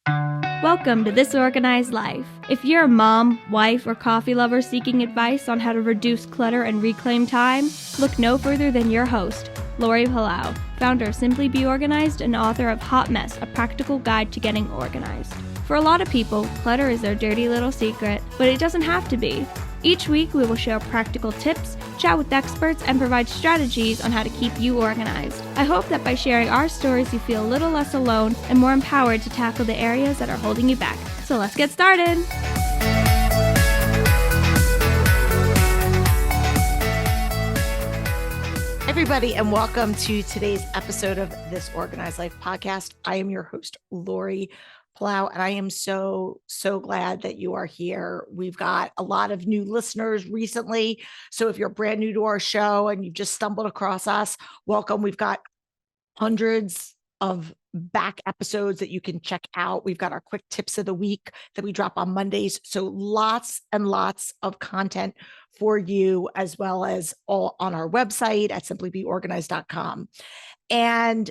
Welcome to This Organized Life. If you're a mom, wife, or coffee lover seeking advice on how to reduce clutter and reclaim time, look no further than your host, Lori Palau, founder of Simply Be Organized and author of Hot Mess, a practical guide to getting organized. For a lot of people, clutter is their dirty little secret, but it doesn't have to be. Each week, we will share practical tips, chat with experts, and provide strategies on how to keep you organized. I hope that by sharing our stories, you feel a little less alone and more empowered to tackle the areas that are holding you back. So let's get started. Everybody, and welcome to today's episode of This Organized Life podcast. I am your host, Lori Palau, and I am so glad that you are here. We've got a lot of new listeners recently. So if you're brand new to our show and you've just stumbled across us, welcome. We've got hundreds of back episodes that you can check out. We've got our quick tips of the week that we drop on Mondays. So lots and lots of content for you, as well as all on our website at simplybeorganized.com. And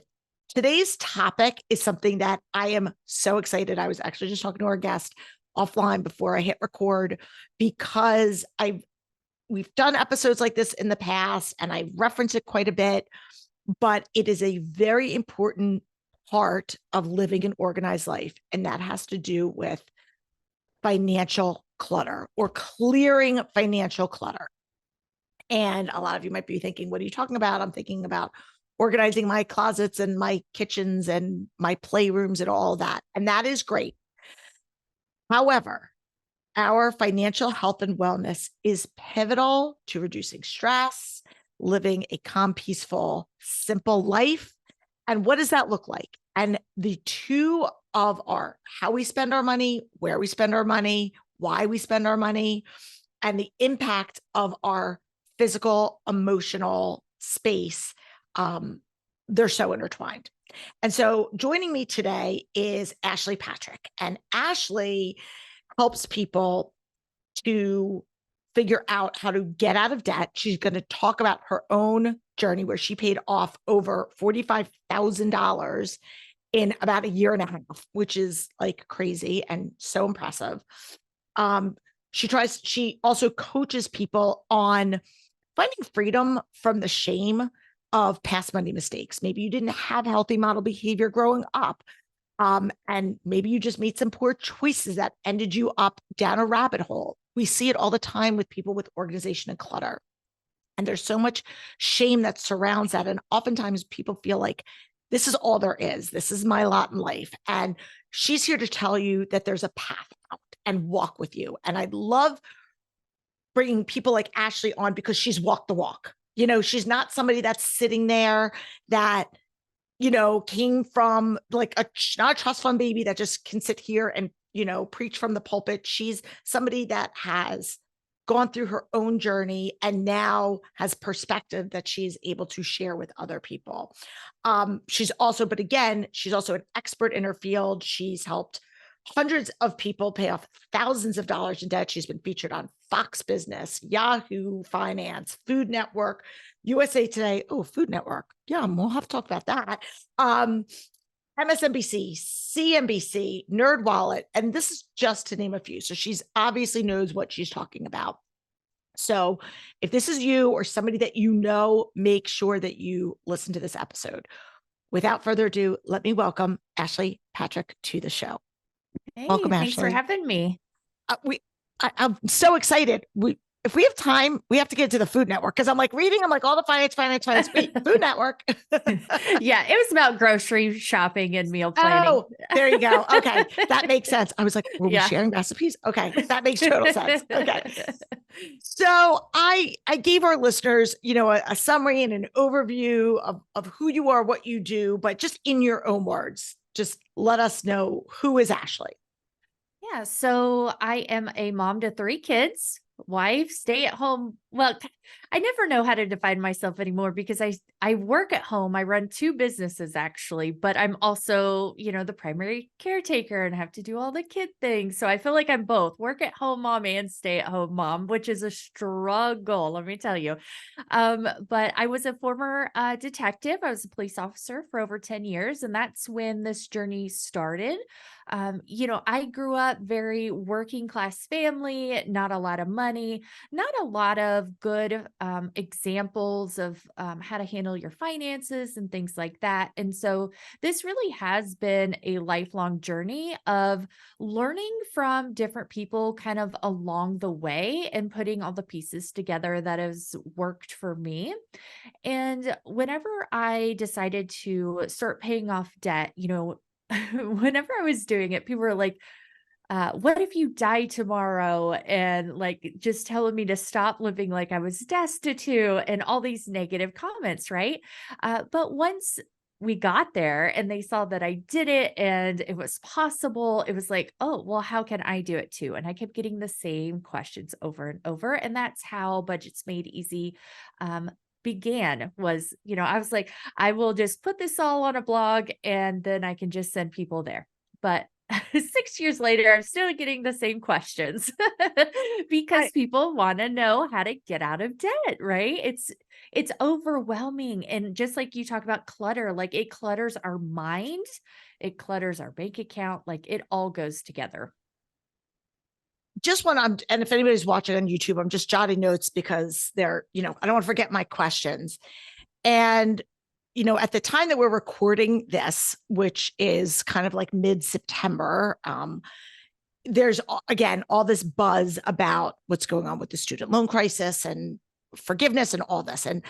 today's topic is something that I am so excited. I was actually just talking to our guest offline before I hit record, because we've done episodes like this in the past and I reference it quite a bit, but it is a very important part of living an organized life. And that has to do with financial clutter or clearing financial clutter. And a lot of you might be thinking, what are you talking about? I'm thinking about organizing my closets and my kitchens and my playrooms and all that. And that is great. However, our financial health and wellness is pivotal to reducing stress, living a calm, peaceful, simple life. And what does that look like? And the two of our how we spend our money, where we spend our money, why we spend our money, and the impact of our physical, emotional space, they're so intertwined. And so joining me today is Ashley Patrick. And Ashley helps people to figure out how to get out of debt. She's going to talk about her own journey where she paid off over $45,000 in about a year and a half, which is like crazy and so impressive. She also coaches people on finding freedom from the shame of past money mistakes. Maybe you didn't have healthy model behavior growing up. And maybe you just made some poor choices that ended you up down a rabbit hole. We see it all the time with people with organization and clutter. And there's so much shame that surrounds that. And oftentimes people feel like this is all there is. This is my lot in life. And she's here to tell you that there's a path out and walk with you. And I love bringing people like Ashley on because she's walked the walk. You know, she's not somebody that's sitting there that, you know, came from like not a trust fund baby that just can sit here and, you know, preach from the pulpit. She's somebody that has gone through her own journey and now has perspective that she's able to share with other people. She's also an expert in her field. She's helped hundreds of people pay off thousands of dollars in debt. She's been featured on Fox Business, Yahoo Finance, Food Network, USA Today. Oh, Food Network. Yeah, we'll have to talk about that. MSNBC, CNBC, NerdWallet, and this is just to name a few. So she's obviously knows what she's talking about. So if this is you or somebody that you know, make sure that you listen to this episode. Without further ado, let me welcome Ashley Patrick to the show. Hey, Welcome, thanks Ashley. for having me. I'm so excited. If we have time, we have to get to the Food Network because I'm like reading. I'm like all the finance. Wait, Food Network. Yeah, it was about grocery shopping and meal planning. Oh, there you go. Okay, that makes sense. I was like, were we sharing recipes? Okay, that makes total sense. Okay, so I gave our listeners, you know, a summary and an overview of who you are, what you do, but just in your own words, just let us know who is Ashley. Yeah, so I am a mom to 3 kids, wife, stay at home. Well, I never know how to define myself anymore because I work at home. I run two businesses actually, but I'm also, the primary caretaker and have to do all the kid things. So I feel like I'm both work at home mom and stay at home mom, which is a struggle, let me tell you. But I was a former detective. I was a police officer for over 10 years, and that's when this journey started. I grew up very working class family, not a lot of money, not a lot of good examples of how to handle your finances and things like that. And so this really has been a lifelong journey of learning from different people kind of along the way and putting all the pieces together that has worked for me. And whenever I decided to start paying off debt, whenever I was doing it, people were like, what if you die tomorrow? And like just telling me to stop living like I was destitute and all these negative comments, right? But once we got there and they saw that I did it and it was possible, it was like, oh, well, how can I do it too? And I kept getting the same questions over and over. And that's how Budgets Made Easy began was, I was like, I will just put this all on a blog and then I can just send people there. But 6 years later, I'm still getting the same questions because people want to know how to get out of debt, right? It's overwhelming. And just like you talk about clutter, like it clutters our mind, it clutters our bank account, like it all goes together. Just when and if anybody's watching on YouTube, I'm just jotting notes because they're, I don't want to forget my questions. And, at the time that we're recording this, which is kind of like mid-September, there's again, all this buzz about what's going on with the student loan crisis and forgiveness and all this. And,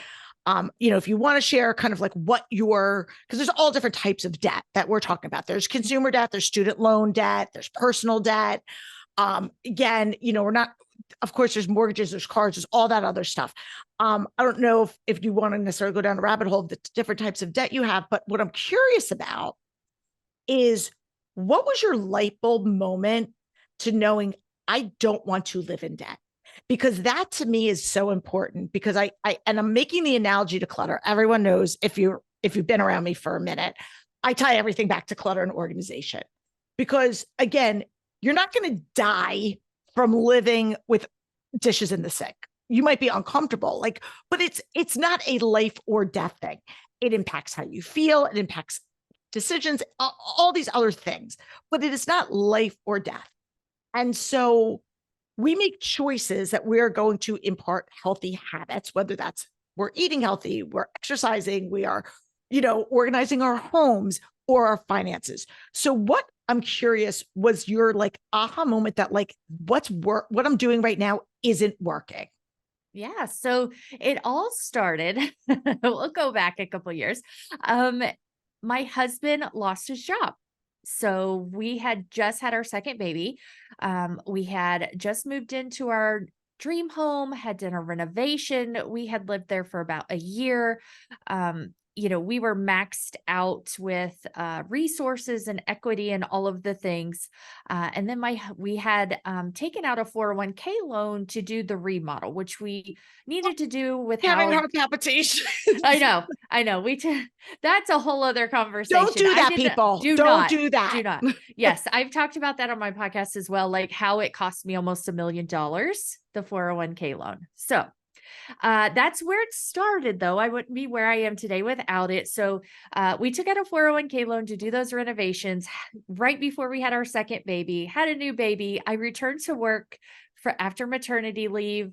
if you want to share kind of like because there's all different types of debt that we're talking about. There's consumer debt, there's student loan debt, there's personal debt. Again, we're not, of course, there's mortgages, there's cars, there's all that other stuff. I don't know if you want to necessarily go down a rabbit hole of the different types of debt you have, but what I'm curious about is what was your light bulb moment to knowing I don't want to live in debt? Because that to me is so important because and I'm making the analogy to clutter. Everyone knows if you've been around me for a minute, I tie everything back to clutter and organization because again, you're not going to die from living with dishes in the sink. You might be uncomfortable, but it's not a life or death thing. It impacts how you feel. It impacts decisions, all these other things, but it is not life or death. And so we make choices that we're going to impart healthy habits, whether that's we're eating healthy, we're exercising, we are, organizing our homes or our finances. So what I'm curious was your aha moment that what I'm doing right now isn't working. Yeah. So it all started, we'll go back a couple years. My husband lost his job. So we had just had our second baby. We had just moved into our dream home, had done a renovation. We had lived there for about a year. We were maxed out with resources and equity and all of the things. And then we had taken out a 401k loan to do the remodel, which we needed to do with having heart palpitations. I know. That's a whole other conversation. Don't do that, people. Don't do that. Do not. Yes. I've talked about that on my podcast as well, like how it cost me almost $1 million, the 401k loan. So that's where it started, though. I wouldn't be where I am today without it. So we took out a 401k loan to do those renovations right before we had our second baby, had a new baby. I returned to work after maternity leave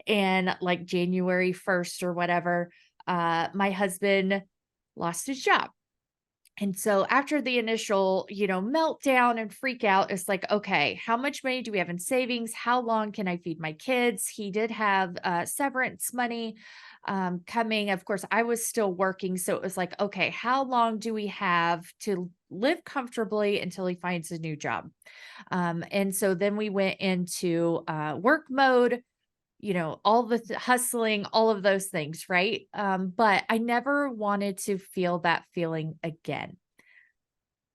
and like January 1st or whatever, my husband lost his job. And so after the initial, meltdown and freak out, it's like, okay, how much money do we have in savings? How long can I feed my kids? He did have severance money coming. Of course, I was still working. So it was like, okay, how long do we have to live comfortably until he finds a new job? And so then we went into work mode, all the hustling, all of those things, right? But I never wanted to feel that feeling again.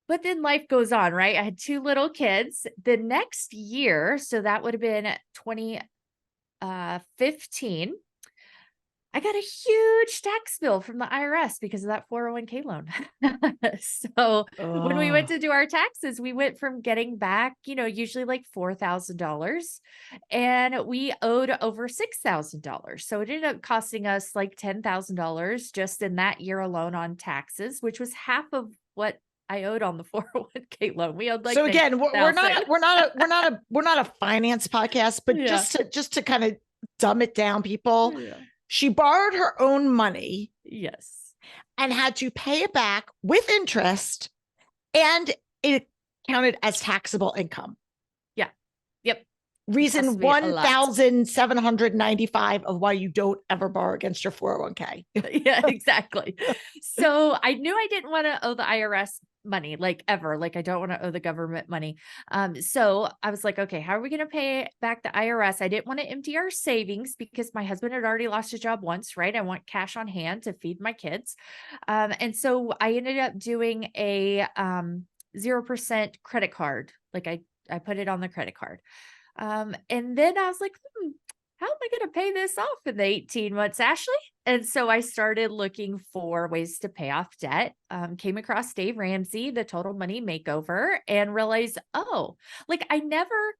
But then life goes on, right? I had 2 little kids. The next year, so that would have been 2015, I got a huge tax bill from the IRS because of that 401k loan. So when we went Oh. to do our taxes, we went from getting back, usually like $4,000, and we owed over $6,000. So it ended up costing us like $10,000 just in that year alone on taxes, which was half of what I owed on the 401k loan. We owed like So again, we're not 19,000. we're not a finance podcast, but Yeah. just to kind of dumb it down, people. Yeah. She borrowed her own money Yes. and had to pay it back with interest, and it counted as taxable income. Yeah. Yep. Reason me a lot. 1,795 of why you don't ever borrow against your 401k. Yeah, exactly. So I knew I didn't want to owe the IRS money, like ever. Like I don't want to owe the government money. So I was like, okay, how are we going to pay back the IRS? I didn't want to empty our savings because my husband had already lost his job once, right? I want cash on hand to feed my kids. And so I ended up doing a 0% credit card. Like I put it on the credit card. And then I was like, how am I going to pay this off in the 18 months, Ashley? And so I started looking for ways to pay off debt. Came across Dave Ramsey, the Total Money Makeover, and realized, oh, like I never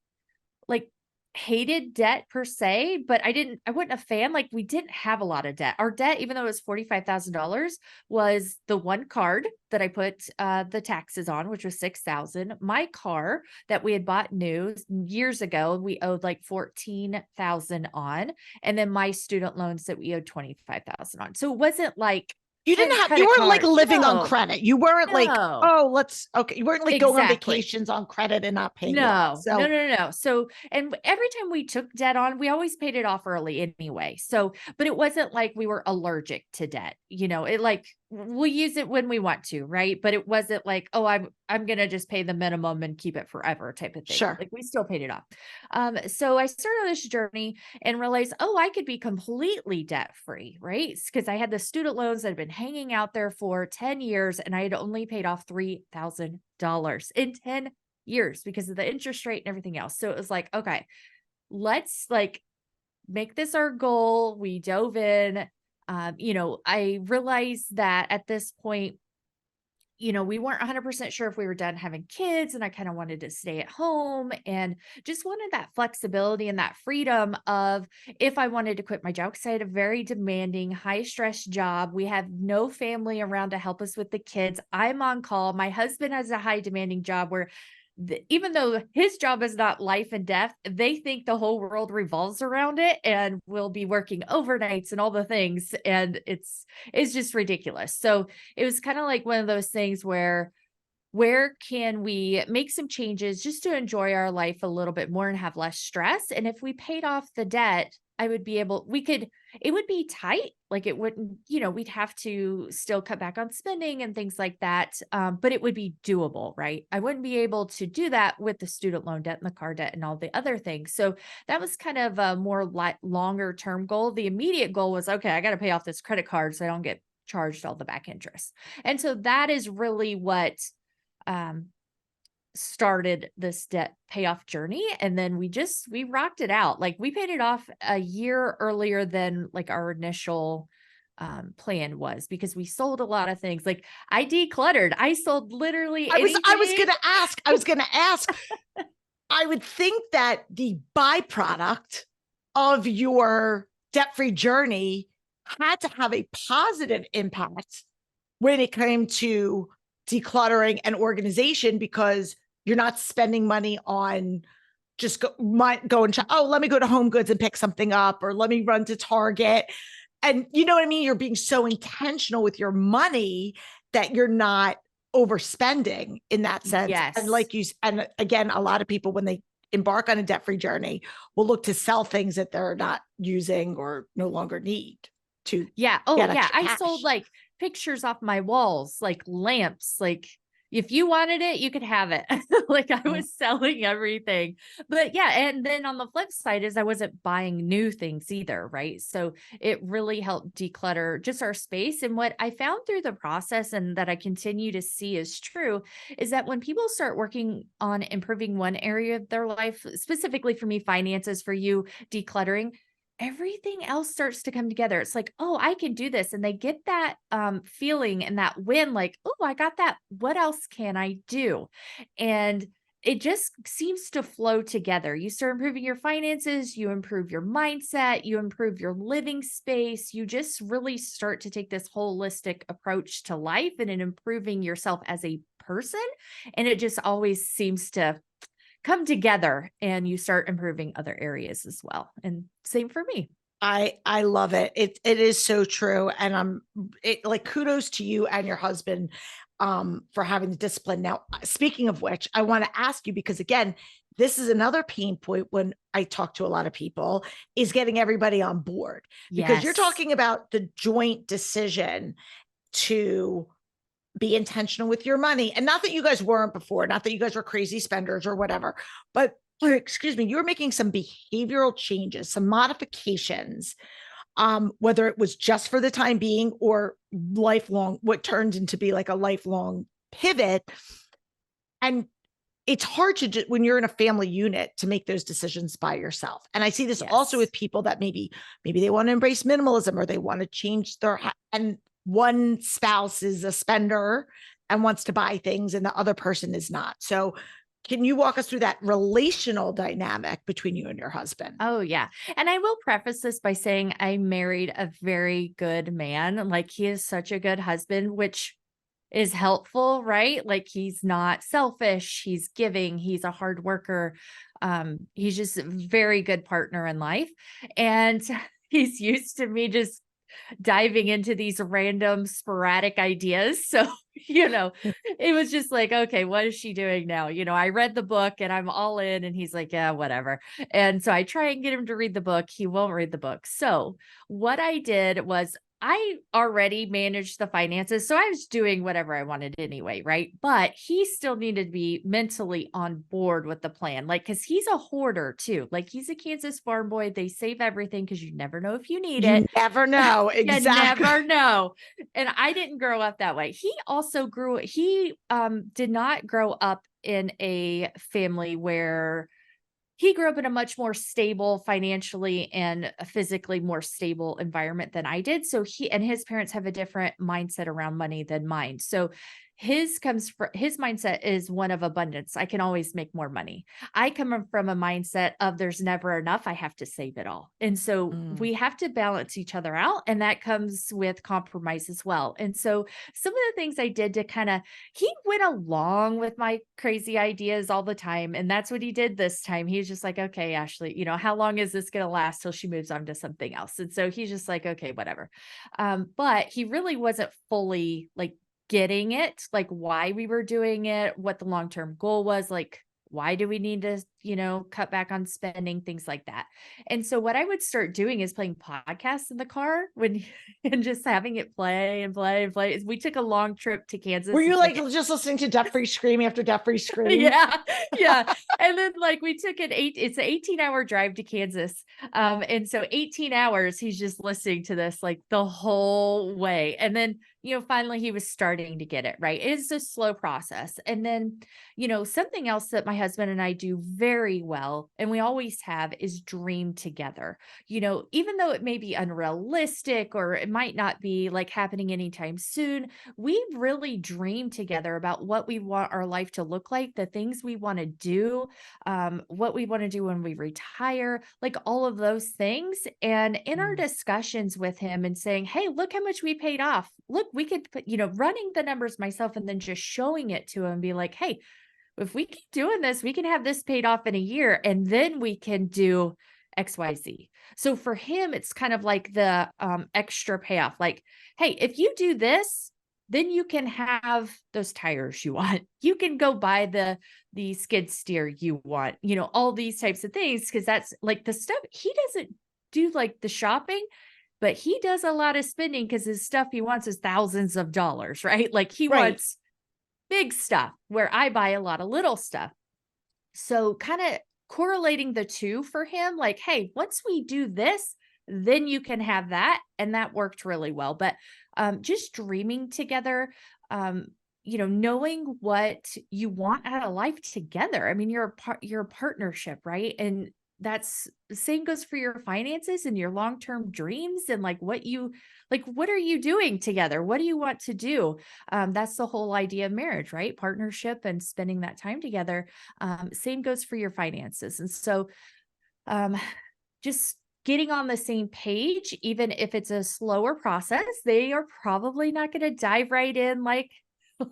like hated debt per se, but I wasn't a fan. Like we didn't have a lot of debt. Our debt, even though it was $45,000, was the one card that I put the taxes on, which was $6,000. My car that we had bought new years ago, we owed like $14,000 on, and then my student loans that we owed $25,000 on. So it wasn't like You weren't like living on credit. You weren't like, No. you weren't like going on Exactly. vacations on credit and not paying it off. No. So, and every time we took debt on, we always paid it off early anyway. So, but it wasn't like we were allergic to debt. It like we'll use it when we want to, right? But it wasn't like, oh, I'm gonna just pay the minimum and keep it forever type of thing. Sure. Like we still paid it off. So I started on this journey and realized, oh, I could be completely debt free, right? Because I had the student loans that had been hanging out there for 10 years, and I had only paid off $3,000 in 10 years because of the interest rate and everything else. So it was like, okay, let's like make this our goal. We dove in. I realized that at this point, we weren't 100% sure if we were done having kids, and I kind of wanted to stay at home and just wanted that flexibility and that freedom of if I wanted to quit my job, because I had a very demanding, high stress job. We have no family around to help us with the kids. I'm on call. My husband has a high demanding job where even though his job is not life and death, they think the whole world revolves around it and will be working overnights and all the things. And it's just ridiculous. So it was kind of like one of those things where can we make some changes just to enjoy our life a little bit more and have less stress? And if we paid off the debt, it would be tight. Like it wouldn't, we'd have to still cut back on spending and things like that. But it would be doable, right? I wouldn't be able to do that with the student loan debt and the car debt and all the other things. So that was kind of a more longer term goal. The immediate goal was, okay, I got to pay off this credit card so I don't get charged all the back interest. And so that is really what started this debt payoff journey. And then we rocked it out. Like we paid it off a year earlier than like our initial plan was, because we sold a lot of things. Like I decluttered. I sold literally anything. I was going to ask, I would think that the byproduct of your debt-free journey had to have a positive impact when it came to decluttering and organization, because you're not spending money on just let me go to Home Goods and pick something up, or let me run to Target. And you know what I mean? You're being so intentional with your money that you're not overspending in that sense. Yes. And again, a lot of people, when they embark on a debt-free journey, will look to sell things that they're not using or no longer need to. Yeah. Oh yeah. I cash. sold like pictures off my walls, like lamps, like if you wanted it, you could have it. Like I was selling everything. But yeah. And then on the flip side is I wasn't buying new things either. Right. So it really helped declutter just our space. And what I found through the process, and that I continue to see is true, is that when people start working on improving one area of their life, specifically for me, finances, for you, decluttering, everything else starts to come together. It's like, oh, I can do this. And they get that feeling and that win, like, oh, I got that. What else can I do? And it just seems to flow together. You start improving your finances, you improve your mindset, you improve your living space. You just really start to take this holistic approach to life and in improving yourself as a person. And it just always seems to come together and you start improving other areas as well. And same for me. I love it. It is so true. And like kudos to you and your husband for having the discipline. Now, speaking of which, I want to ask you, because again, this is another pain point when I talk to a lot of people, is getting everybody on board, because you're Yes. talking about the joint decision to be intentional with your money. And not that you guys weren't before, not that you guys were crazy spenders or whatever, but excuse me, you were making some behavioral changes, some modifications, whether it was just for the time being or lifelong, what turned into be like a lifelong pivot. And it's hard to when you're in a family unit to make those decisions by yourself. And I see this also with people that maybe they want to embrace minimalism, or they want to change and one spouse is a spender and wants to buy things and the other person is not. So can you walk us through that relational dynamic between you and your husband? Oh, yeah. And I will preface this by saying I married a very good man. Like, he is such a good husband, which is helpful, right? Like, he's not selfish, he's giving, he's a hard worker. He's just a very good partner in life. And he's used to me just diving into these random sporadic ideas. So, it was just like, okay, what is she doing now? I read the book and I'm all in, and he's like, yeah, whatever. And so I try and get him to read the book. He won't read the book. So what I did was I already managed the finances. So I was doing whatever I wanted anyway, right? But he still needed to be mentally on board with the plan. Like, cause he's a hoarder too. Like, he's a Kansas farm boy. They save everything because you never know if you need it. You never know. You Exactly. never know. And I didn't grow up that way. He also did not grow up in a family where he grew up in a much more stable financially and physically more stable environment than I did. So he and his parents have a different mindset around money than mine. So his mindset is one of abundance. I can always make more money. I come from a mindset of there's never enough. I have to save it all. And so we have to balance each other out. And that comes with compromise as well. And so some of the things I did to he went along with my crazy ideas all the time. And that's what he did this time. He was just like, okay, Ashley, how long is this going to last till she moves on to something else? And so he's just like, okay, whatever. But he really wasn't fully like getting it, like why we were doing it, what the long-term goal was, like, why do we need to, cut back on spending, things like that. And so what I would start doing is playing podcasts in the car and just having it play and play and play. We took a long trip to Kansas. Were you like just listening to Debt Free Scream after Debt Free Scream? Yeah. Yeah. And then we took it's an 18-hour drive to Kansas. And so 18 hours, he's just listening to this like the whole way. And then, finally he was starting to get it, right? It's a slow process. And then, something else that my husband and I do very well, and we always have, is dream together. Even though it may be unrealistic or it might not be like happening anytime soon, we really dream together about what we want our life to look like, the things we want to do, what we want to do when we retire, like all of those things. And in our discussions with him and saying, hey, look how much we paid off. Look, we could put, running the numbers myself and then just showing it to him and be like, hey, if we keep doing this, we can have this paid off in a year and then we can do XYZ. So for him, it's kind of like the extra payoff. Like, hey, if you do this, then you can have those tires you want. You can go buy the skid steer you want, all these types of things. Cause that's like the stuff he doesn't do, like the shopping, but he does a lot of spending because his stuff he wants is thousands of dollars, right? Like he wants big stuff where I buy a lot of little stuff. So kind of correlating the two for him, like, hey, once we do this, then you can have that. And that worked really well. But just dreaming together, knowing what you want out of life together. I mean, you're a partnership, right? And that's the same goes for your finances and your long-term dreams and like what are you doing together? What do you want to do? That's the whole idea of marriage, right? Partnership and spending that time together. Same goes for your finances. And so um, just getting on the same page, even if it's a slower process, they are probably not going to dive right in like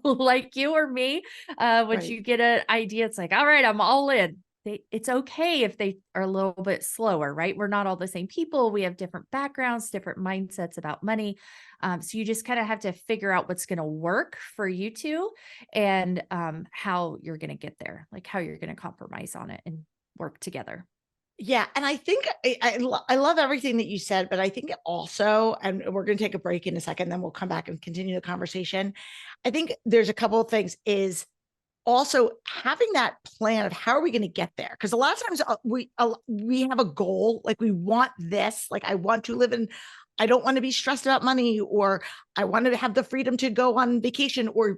like you or me. Once Right. you get an idea, it's like, all right, I'm all in. It's okay if they are a little bit slower, right? We're not all the same people. We have different backgrounds, different mindsets about money. So you just kind of have to figure out what's going to work for you two and how you're going to get there, like how you're going to compromise on it and work together. Yeah. And I think I love everything that you said, but I think also, and we're going to take a break in a second, then we'll come back and continue the conversation. I think there's a couple of things is also having that plan of how are we going to get there? Because a lot of times we have a goal, like we want this, like I want to live in, I don't want to be stressed about money, or I want to have the freedom to go on vacation or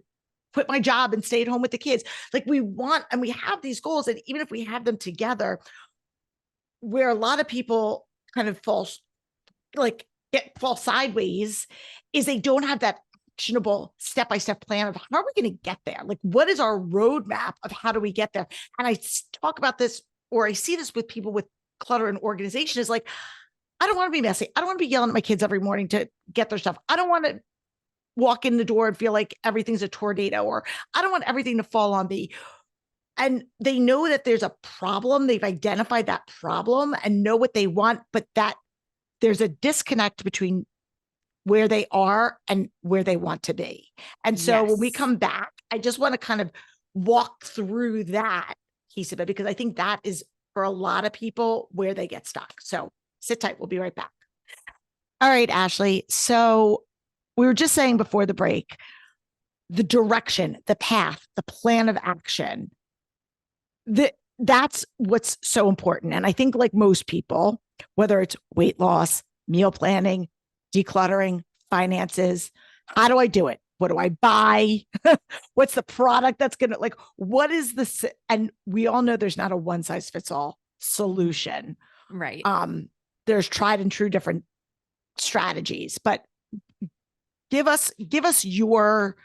quit my job and stay at home with the kids. Like we want, and we have these goals, and even if we have them together, where a lot of people kind of fall sideways is they don't have that actionable step-by-step plan of how are we going to get there? Like, what is our roadmap of how do we get there? And I talk about this, or I see this with people with clutter and organization is like, I don't want to be messy. I don't want to be yelling at my kids every morning to get their stuff. I don't want to walk in the door and feel like everything's a tornado, or I don't want everything to fall on me. And they know that there's a problem. They've identified that problem and know what they want, but that there's a disconnect between where they are and where they want to be. And so when we come back, I just want to kind of walk through that piece of it, because I think that is for a lot of people where they get stuck. So sit tight. We'll be right back. All right, Ashley. So we were just saying before the break, the direction, the path, the plan of action, that's what's so important. And I think like most people, whether it's weight loss, meal planning, decluttering, finances, how do I do it? What do I buy? What's the product that's going to like, what is this? And we all know there's not a one size fits all solution. Right. There's tried and true different strategies, but give us your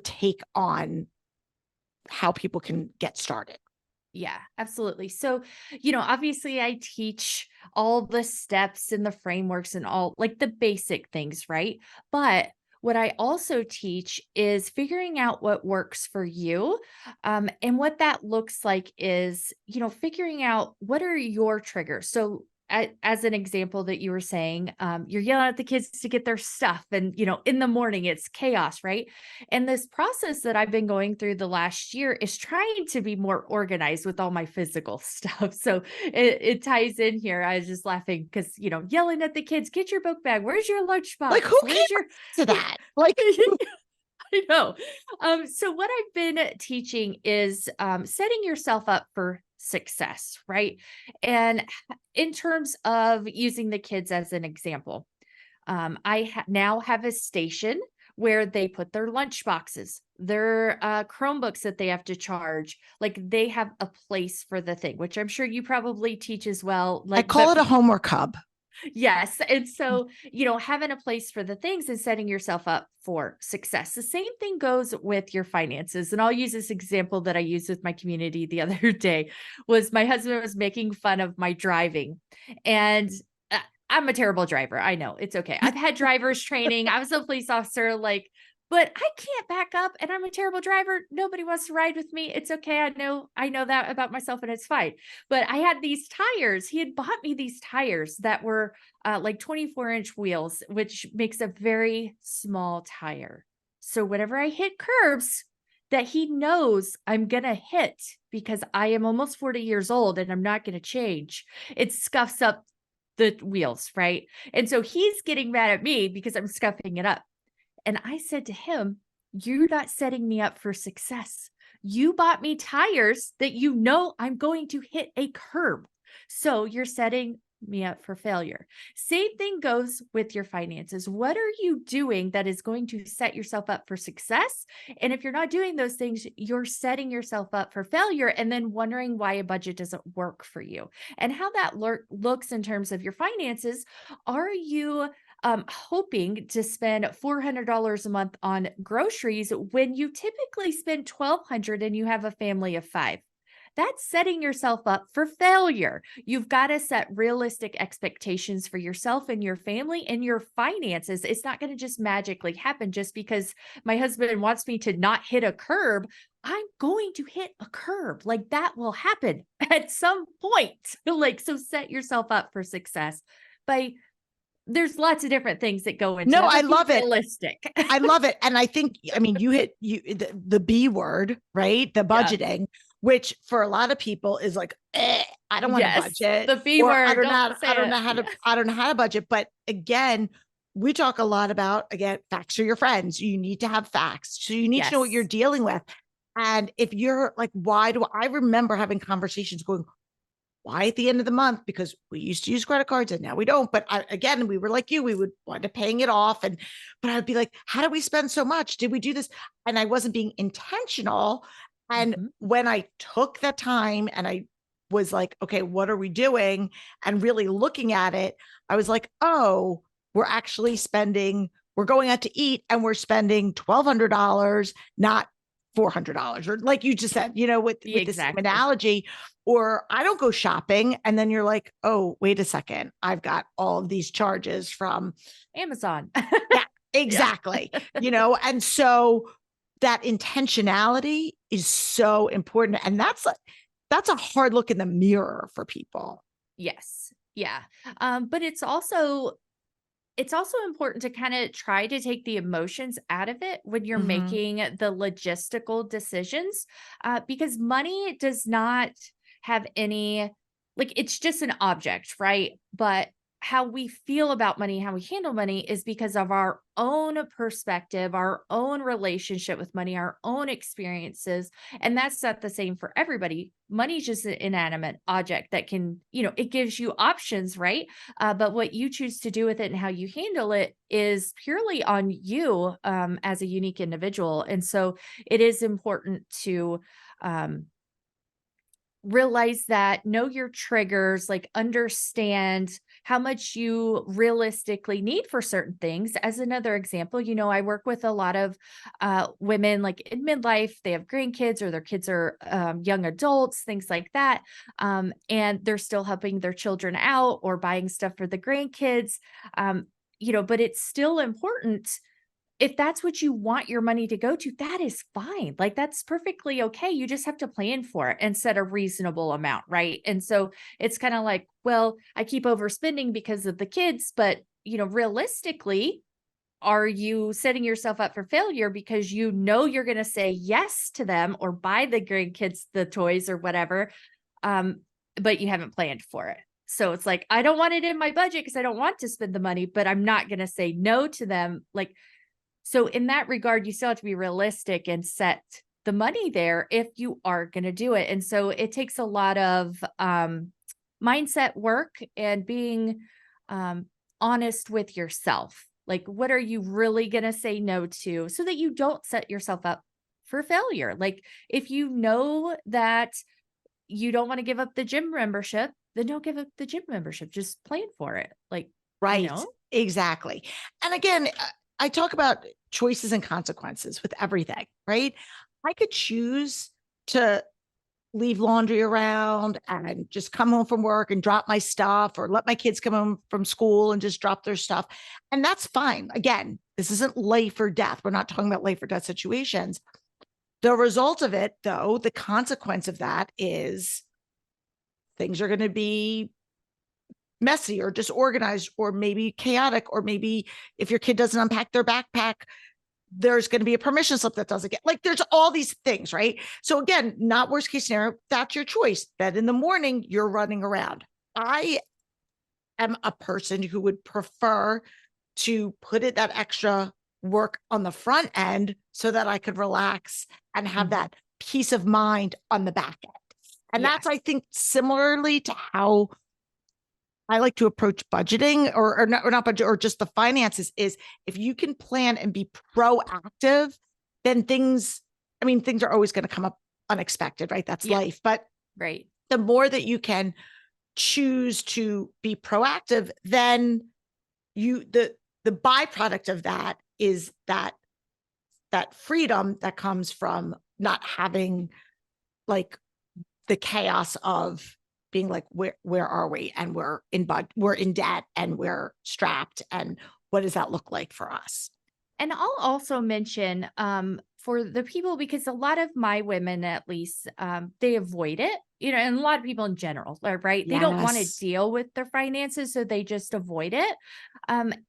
take on how people can get started. Yeah, absolutely. So, obviously I teach all the steps and the frameworks and all like the basic things, right? But what I also teach is figuring out what works for you. And what that looks like is, figuring out what are your triggers. So as an example that you were saying, you're yelling at the kids to get their stuff. And, in the morning it's chaos, right? And this process that I've been going through the last year is trying to be more organized with all my physical stuff. So it ties in here. I was just laughing because, yelling at the kids, get your book bag. Where's your lunchbox? Like who Where's your to that? Like, I know. So what I've been teaching is setting yourself up for success, right? And in terms of using the kids as an example, I now have a station where they put their lunch boxes, their Chromebooks that they have to charge. Like they have a place for the thing, which I'm sure you probably teach as well. I Like, call it a homework hub. yes. And so, having a place for the things and setting yourself up for success. The same thing goes with your finances. And I'll use this example that I used with my community the other day was my husband was making fun of my driving. And I'm a terrible driver. I know it's okay. I've had driver's training. I was a police officer, but I can't back up and I'm a terrible driver. Nobody wants to ride with me. It's okay. I know that about myself and it's fine. But I had these tires. He had bought me these tires that were like 24-inch wheels, which makes a very small tire. So whenever I hit curbs that he knows I'm going to hit because I am almost 40 years old and I'm not going to change, it scuffs up the wheels, right? And so he's getting mad at me because I'm scuffing it up. And I said to him, you're not setting me up for success. You bought me tires that I'm going to hit a curb. So you're setting me up for failure. Same thing goes with your finances. What are you doing that is going to set yourself up for success? And if you're not doing those things, you're setting yourself up for failure and then wondering why a budget doesn't work for you. And how that looks in terms of your finances. Are you hoping to spend $400 a month on groceries when you typically spend $1,200 and you have a family of 5? That's setting yourself up for failure. You've got to set realistic expectations for yourself and your family and your finances. It's not going to just magically happen just because my husband wants me to not hit a curb. I'm going to hit a curb. Like, that will happen at some point. Like, so set yourself up for success by there's lots of different things that go into No, that, but I be love it. realistic. I love it. And I think, I mean, you hit the B word, right? The budgeting, which for a lot of people is like, I don't want to budget. The B Or word. I don't Don't know say how to, it. I don't know how to budget. But again, we talk a lot about, again, facts are your friends. You need to have facts. So you need to know what you're Yes. dealing with. And if you're like, why do I remember having conversations going, why at the end of the month? Because we used to use credit cards and now we don't. But again, we were like you, we would wind up paying it off. But I'd be like, how did we spend so much? Did we do this? And I wasn't being intentional. And Mhm. when I took the time and I was like, okay, what are we doing? And really looking at it, I was like, oh, we're actually we're going out to eat and we're spending $1,200, not $400, or like you just said, with the same analogy. Or I don't go shopping, and then you're like, oh, wait a second, I've got all of these charges from Amazon. Yeah, exactly. And so that intentionality is so important, and that's a hard look in the mirror for people. Yes. Yeah. But it's also important to kind of try to take the emotions out of it when you're Mhm. making the logistical decisions, because money does not have any, like, it's just an object, right? But how we feel about money, how we handle money is because of our own perspective, our own relationship with money, our own experiences. And that's not the same for everybody. Money is just an inanimate object that can, it gives you options, right? But what you choose to do with it and how you handle it is purely on you, as a unique individual. And so it is important to, realize that, know your triggers, like understand how much you realistically need for certain things. As another example, I work with a lot of women like in midlife, they have grandkids or their kids are young adults, things like that. And they're still helping their children out or buying stuff for the grandkids. But it's still important. If that's what you want your money to go to, that is fine. Like, that's perfectly okay. You just have to plan for it and set a reasonable amount, right? And so it's kind of like, well, I keep overspending because of the kids, but realistically, are you setting yourself up for failure because you're going to say yes to them or buy the grandkids the toys or whatever, but you haven't planned for it? So it's like, I don't want it in my budget because I don't want to spend the money, but I'm not going to say no to them. Like, so in that regard, you still have to be realistic and set the money there if you are going to do it. And so it takes a lot of mindset work and being honest with yourself. Like, what are you really going to say no to so that you don't set yourself up for failure? Like, if you know that you don't want to give up the gym membership, then don't give up the gym membership. Just plan for it. Like, Right. Exactly. And again, I talk about choices and consequences with everything, right? I could choose to leave laundry around and just come home from work and drop my stuff, or let my kids come home from school and just drop their stuff. And that's fine. Again, this isn't life or death. We're not talking about life or death situations. The result of it, though, the consequence of that is things are going to be messy or disorganized or maybe chaotic, or maybe if your kid doesn't unpack their backpack, there's going to be a permission slip that doesn't get, like, there's all these things, right? So again, not worst case scenario, that's your choice. That in the morning you're running around. I am a person who would prefer to put it that extra work on the front end so that I could relax and have that peace of mind on the back end. And that's, I think, similarly to how I like to approach budgeting or not budget or just the finances is if you can plan and be proactive, then things are always going to come up unexpected, right? That's life. But right. the more that you can choose to be proactive, then the byproduct of that is that freedom that comes from not having like the chaos of being like, where are we? And we're in debt and we're strapped. And what does that look like for us? And I'll also mention for the people, because a lot of my women, at least, they avoid it, and a lot of people in general, right? They don't want to Yes. deal with their finances, so they just avoid it,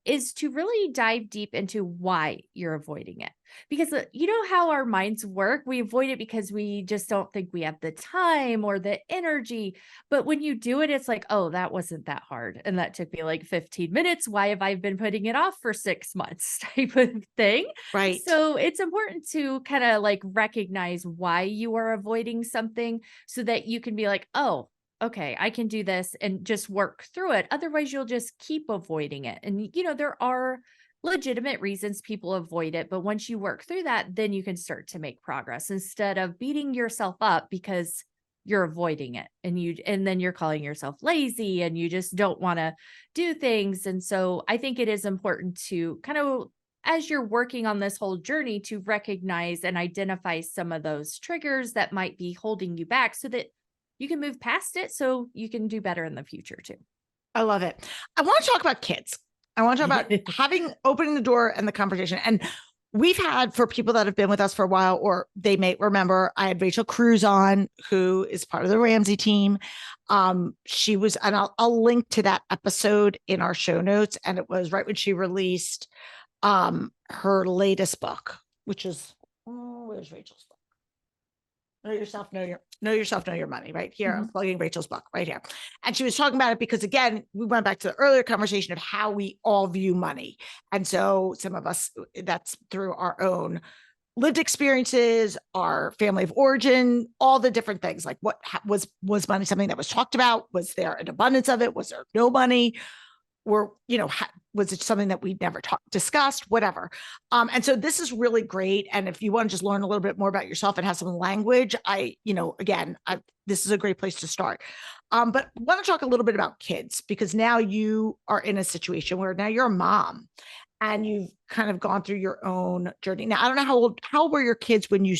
is to really dive deep into why you're avoiding it. Because you know how our minds work? We avoid it because we just don't think we have the time or the energy. But when you do it, it's like, oh, that wasn't that hard. And that took me like 15 minutes. Why have I been putting it off for 6 months type of thing? Right. So it's important to kind of like recognize why you are avoiding something so that you can be like, oh, okay, I can do this and just work through it. Otherwise, you'll just keep avoiding it. And, there are legitimate reasons people avoid it. But once you work through that, then you can start to make progress instead of beating yourself up because you're avoiding it and then you're calling yourself lazy and you just don't want to do things. And so I think it is important to kind of, as you're working on this whole journey, to recognize and identify some of those triggers that might be holding you back so that you can move past it so you can do better in the future too. I love it. I want to talk about kids. I want to talk about opening the door and the conversation. And we've had, for people that have been with us for a while, or they may remember, I had Rachel Cruz on, who is part of the Ramsey team. She was, and I'll link to that episode in our show notes. And it was right when she released her latest book, which is, where's Rachel's book? Know yourself, know your money, right here. I'm plugging Rachel's book right here. And she was talking about it because, again, we went back to the earlier conversation of how we all view money. And so some of us, that's through our own lived experiences, our family of origin, all the different things. Like, what was money something that was talked about? Was there an abundance of it? Was there no money? Or, was it something that we'd never discussed, whatever. And so this is really great. And if you want to just learn a little bit more about yourself and have some language, this is a great place to start. But I want to talk a little bit about kids, because now you are in a situation where now you're a mom and you've kind of gone through your own journey. Now, I don't know how old were your kids when you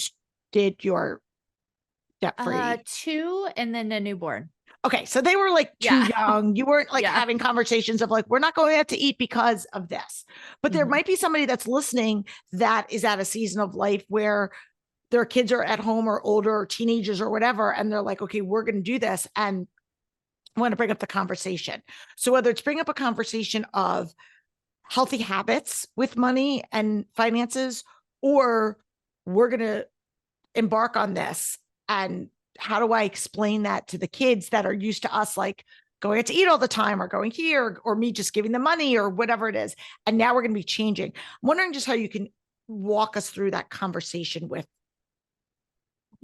did your debt-free? 2 and then a newborn. Okay, so they were like too young. You weren't like having conversations of like, we're not going out to eat because of this. But there might be somebody that's listening that is at a season of life where their kids are at home or older or teenagers or whatever. And they're like, okay, we're going to do this. And I want to bring up the conversation. So whether it's bring up a conversation of healthy habits with money and finances, or we're going to embark on this, and how do I explain that to the kids that are used to us, like going out to eat all the time or going here, or me just giving them money or whatever it is. And now we're going to be changing. I'm wondering just how you can walk us through that conversation with,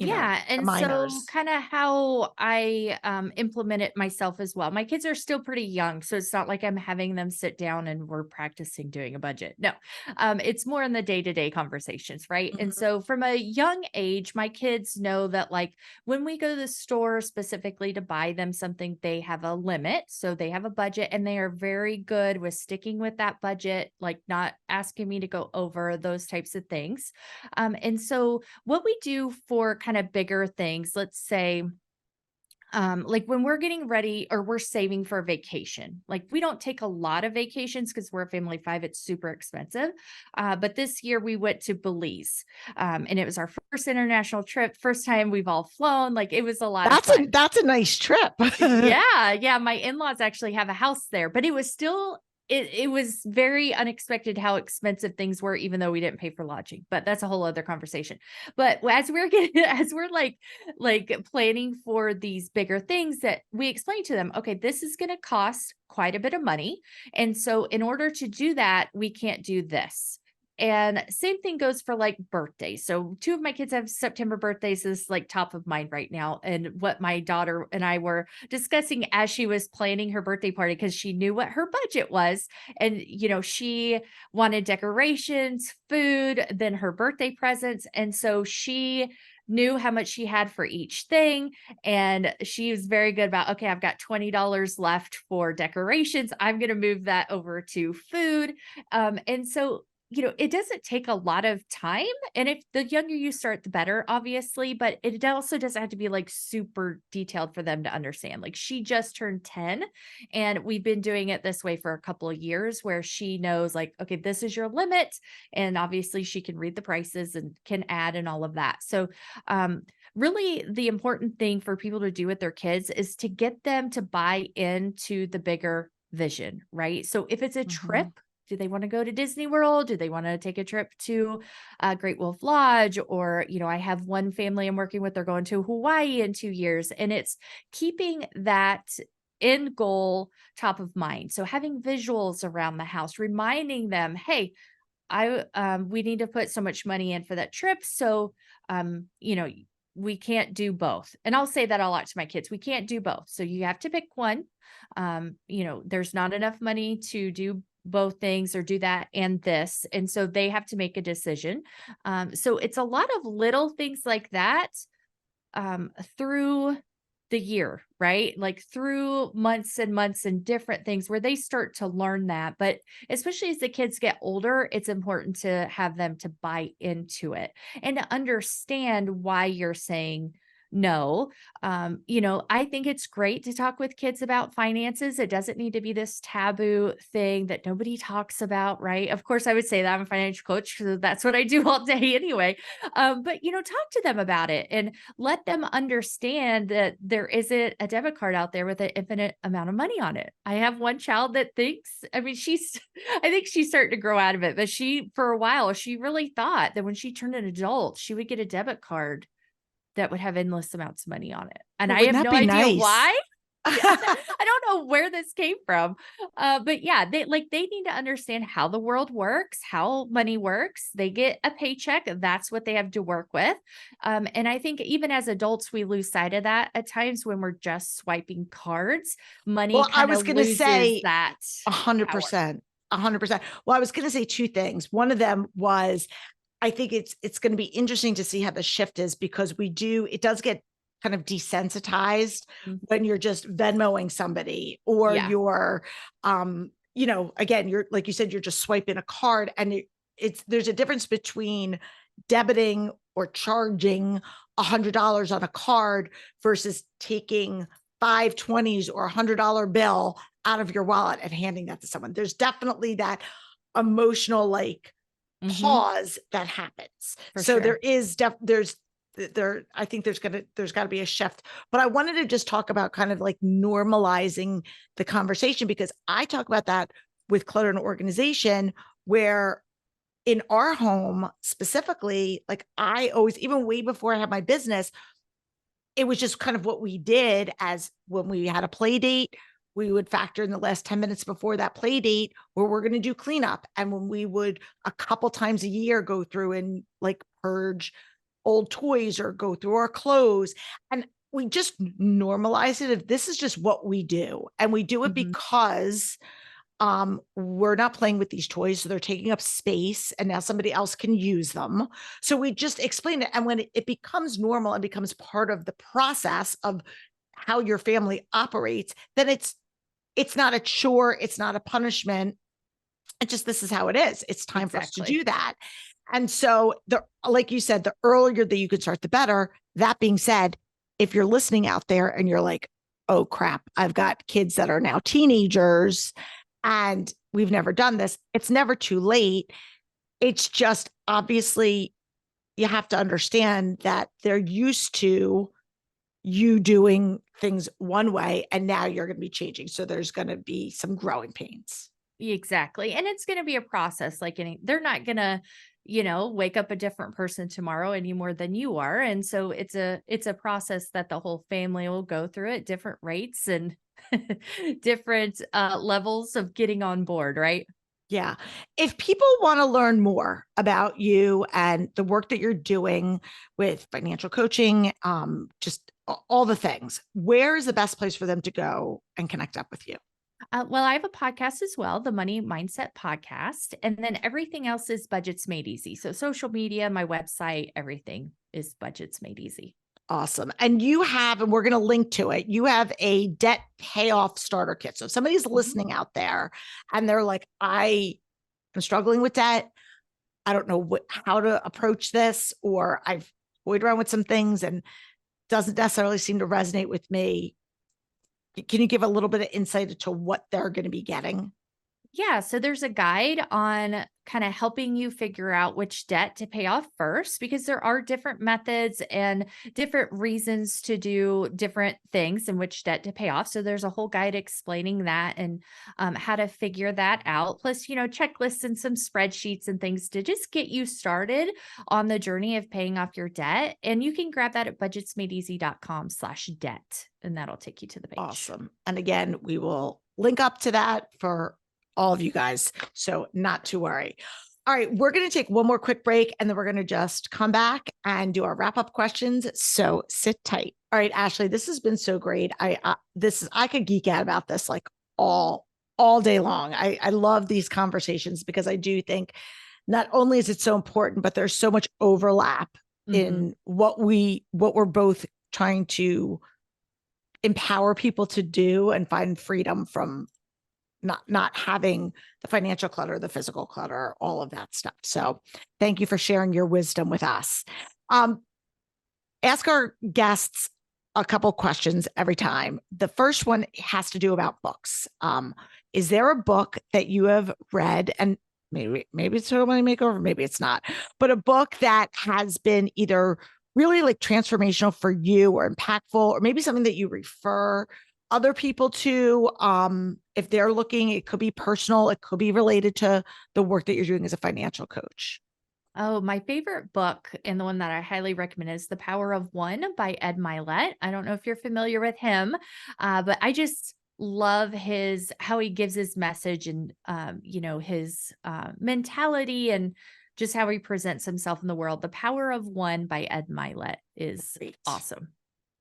and minors. so kind of how I implement it myself as well. My kids are still pretty young, so it's not like I'm having them sit down and we're practicing doing a budget. No, it's more in the day-to-day conversations, right? And so from a young age, my kids know that like when we go to the store specifically to buy them something, they have a limit. So they have a budget and they are very good with sticking with that budget, like not asking me to go over those types of things. And so what we do for kind of bigger things, let's say, like when we're getting ready or we're saving for a vacation, like we don't take a lot of vacations because we're a family of 5, it's super expensive. But this year we went to Belize, and it was our first international trip, first time we've all flown. Like it was a lot of fun. That's a nice trip. Yeah. My in-laws actually have a house there, but it was still, it was very unexpected how expensive things were, even though we didn't pay for lodging, but that's a whole other conversation. But as we're like planning for these bigger things, that we explain to them, okay, this is going to cost quite a bit of money. And so in order to do that, we can't do this. And same thing goes for like birthdays. So two of my kids have September birthdays. This is like top of mind right now. And what my daughter and I were discussing as she was planning her birthday party, because she knew what her budget was. And, she wanted decorations, food, then her birthday presents. And so she knew how much she had for each thing. And she was very good about, okay, I've got $20 left for decorations. I'm going to move that over to food. And so, it doesn't take a lot of time. And if the younger you start, the better, obviously, but it also doesn't have to be like super detailed for them to understand. Like she just turned 10 and we've been doing it this way for a couple of years where she knows like, okay, this is your limit. And obviously she can read the prices and can add and all of that. So, really the important thing for people to do with their kids is to get them to buy into the bigger vision, right? So if it's a trip, do they want to go to Disney World? Do they want to take a trip to Great Wolf Lodge? Or, I have one family I'm working with, they're going to Hawaii in 2 years. And it's keeping that end goal top of mind. So having visuals around the house, reminding them, hey, we need to put so much money in for that trip. So, we can't do both. And I'll say that a lot to my kids. We can't do both. So you have to pick one. There's not enough money to do both things or do that and this. And so they have to make a decision. So it's a lot of little things like that through the year, right? Like through months and months and different things where they start to learn that. But especially as the kids get older, it's important to have them to buy into it and to understand why you're saying no. I think it's great to talk with kids about finances. It doesn't need to be this taboo thing that nobody talks about, right? Of course, I would say that I'm a financial coach, so that's what I do all day anyway. But talk to them about it and let them understand that there isn't a debit card out there with an infinite amount of money on it. I have one child that thinks, I think she's starting to grow out of it, but for a while, she really thought that when she turned an adult, she would get a debit card that would have endless amounts of money on it. And Well, I have wouldn't that no be idea nice? why. I don't know where this came from. But yeah, they need to understand how the world works, how money works. They get a paycheck. That's what they have to work with. And I think even as adults, we lose sight of that at times when we're just swiping cards. Money Well, I kind was of going to loses say that 100%. 100%. Well, I was going to say two things. One of them was I think it's going to be interesting to see how the shift is because it does get kind of desensitized when you're just Venmoing somebody or you're, again, you're like you said, you're just swiping a card and there's a difference between debiting or charging $100 on a card versus taking 5 20s or $100 bill out of your wallet and handing that to someone. There's definitely that emotional pause that happens. For so sure. there is I think there's got to be a shift, but I wanted to just talk about kind of like normalizing the conversation because I talk about that with clutter and organization where in our home specifically, like I always, even way before I had my business, it was just kind of what we did as when we had a play date, we would factor in the last 10 minutes before that play date where we're going to do cleanup. And when we would a couple times a year go through and like purge old toys or go through our clothes. And we just normalize it. If this is just what we do and we do it because we're not playing with these toys. So they're taking up space and now somebody else can use them. So we just explain it. And when it becomes normal and becomes part of the process of how your family operates, then it's not a chore. It's not a punishment. It's just, this is how it is. It's time for us to do that. And so like you said, the earlier that you can start, the better. That being said, if you're listening out there and you're like, oh crap, I've got kids that are now teenagers and we've never done this, it's never too late. It's just obviously you have to understand that they're used to you doing things one way and now you're going to be changing. So there's going to be some growing pains. Exactly. And it's going to be a process. They're not going to, wake up a different person tomorrow any more than you are. And so it's a process that the whole family will go through at different rates and different levels of getting on board. Right. Yeah. If people want to learn more about you and the work that you're doing with financial coaching, just all the things, where is the best place for them to go and connect up with you? Well, I have a podcast as well, the Money Mindset Podcast. And then everything else is Budgets Made Easy. So social media, my website, everything is Budgets Made Easy. Awesome. And you have, and we're going to link to it, you have a debt payoff starter kit. So if somebody's listening out there and they're like, I am struggling with debt, I don't know how to approach this, or I've toyed around with some things and doesn't necessarily seem to resonate with me. Can you give a little bit of insight into what they're going to be getting? Yeah. So there's a guide on kind of helping you figure out which debt to pay off first, because there are different methods and different reasons to do different things and which debt to pay off. So there's a whole guide explaining that and how to figure that out. Plus, checklists and some spreadsheets and things to just get you started on the journey of paying off your debt. And you can grab that at budgetsmadeeasy.com/debt, and that'll take you to the page. Awesome. And again, we will link up to that for all of you guys. So not to worry. All right. We're going to take one more quick break and then we're going to just come back and do our wrap up questions. So sit tight. All right, Ashley, this has been so great. I could geek out about this like all day long. I love these conversations because I do think not only is it so important, but there's so much overlap in what we're both trying to empower people to do and find freedom from not having the financial clutter, the physical clutter, all of that stuff. So thank you for sharing your wisdom with us. Ask our guests a couple questions every time. The first one has to do about books. Is there a book that you have read, and maybe it's Total Money Makeover, maybe it's not, but a book that has been either really like transformational for you or impactful, or maybe something that you refer other people to, if they're looking? It could be personal, it could be related to the work that you're doing as a financial coach. Oh, my favorite book, and the one that I highly recommend, is The Power of One by Ed Milet. I don't know if you're familiar with him, but I just love how he gives his message and, his mentality and just how he presents himself in the world. The Power of One by Ed Milet is awesome.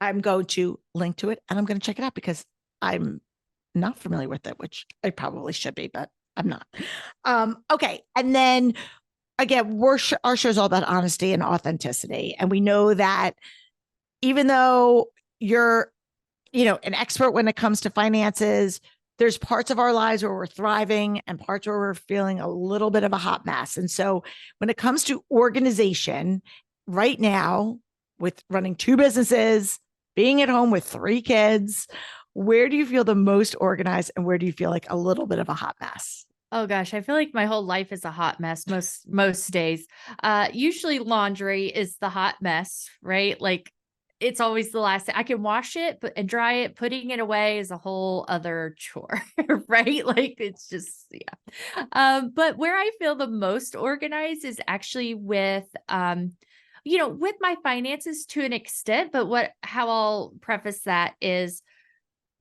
I'm going to link to it and I'm going to check it out because I'm not familiar with it, which I probably should be, but I'm not. Okay. And then again, our show is all about honesty and authenticity. And we know that even though you're, an expert when it comes to finances, there's parts of our lives where we're thriving and parts where we're feeling a little bit of a hot mess. And so when it comes to organization right now, with running 2 businesses, being at home with 3 kids, where do you feel the most organized and where do you feel like a little bit of a hot mess? Oh gosh, I feel like my whole life is a hot mess most days. Usually laundry is the hot mess, right? Like it's always the last thing. I can wash it and dry it. Putting it away is a whole other chore, right? Like it's just, yeah. But where I feel the most organized is actually with with my finances to an extent, but how I'll preface that is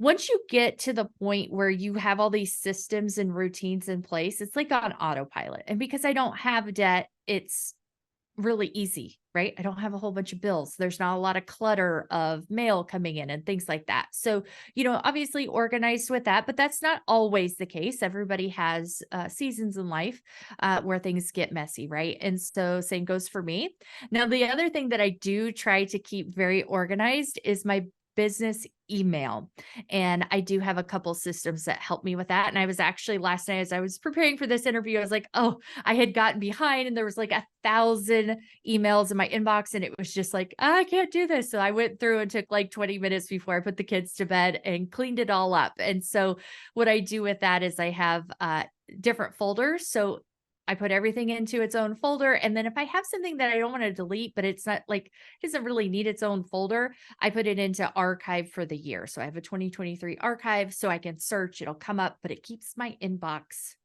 once you get to the point where you have all these systems and routines in place, it's like on autopilot. And because I don't have debt, it's really easy, right? I don't have a whole bunch of bills. There's not a lot of clutter of mail coming in and things like that. So, obviously organized with that, but that's not always the case. Everybody has seasons in life where things get messy, right? And so same goes for me. Now, the other thing that I do try to keep very organized is my business email. And I do have a couple systems that help me with that. And I was actually last night, as I was preparing for this interview, I was like, oh, I had gotten behind and there was like 1,000 emails in my inbox. And it was just like, I can't do this. So I went through and took like 20 minutes before I put the kids to bed and cleaned it all up. And so what I do with that is I have different folders. So I put everything into its own folder. And then if I have something that I don't want to delete, but it's not like, it doesn't really need its own folder, I put it into archive for the year. So I have a 2023 archive so I can search, it'll come up, but it keeps my inbox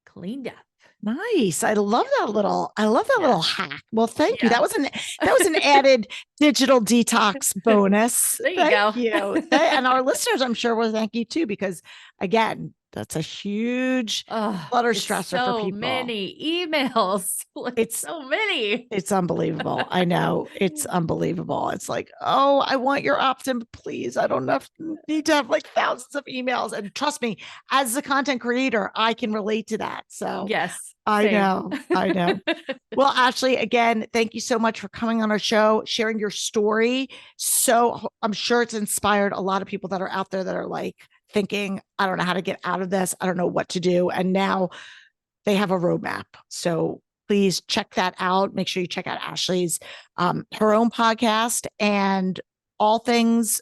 cleaned up. Nice. I love that little hack. Well, thank you. That was an added digital detox bonus. There you go. Thank you. And our listeners, I'm sure, will thank you too, because again, That's a huge Oh, clutter it's stressor for so people. many emails. Like, It's so many. It's unbelievable. I know. It's unbelievable. It's like, oh, I want your opt-in, but please. I don't need to have like thousands of emails. And trust me, as a content creator, I can relate to that. So Yes. I Same. know. I know. Well, Ashley, again, thank you so much for coming on our show, sharing your story. So I'm sure it's inspired a lot of people that are out there that are like thinking, I don't know how to get out of this. I don't know what to do. And now they have a roadmap. So please check that out. Make sure you check out Ashley's, her own podcast and all things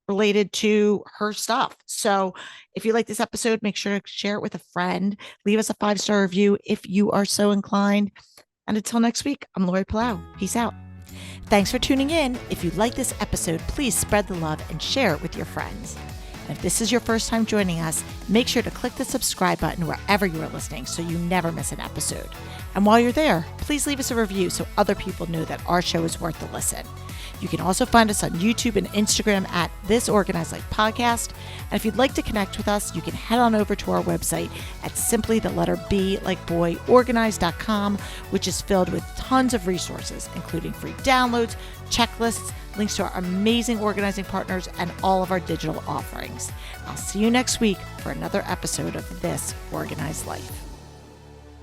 related to her stuff. So if you like this episode, make sure to share it with a friend. Leave us a 5-star review if you are so inclined. And until next week, I'm Lori Palau. Peace out. Thanks for tuning in. If you like this episode, please spread the love and share it with your friends. And if this is your first time joining us, make sure to click the subscribe button wherever you are listening so you never miss an episode. And while you're there, please leave us a review so other people know that our show is worth the listen. You can also find us on YouTube and Instagram at This Organized Life Podcast. And if you'd like to connect with us, you can head on over to our website at simply the letter B like boy organized.com, which is filled with tons of resources, including free downloads, checklists, links to our amazing organizing partners, and all of our digital offerings. I'll see you next week for another episode of This Organized Life.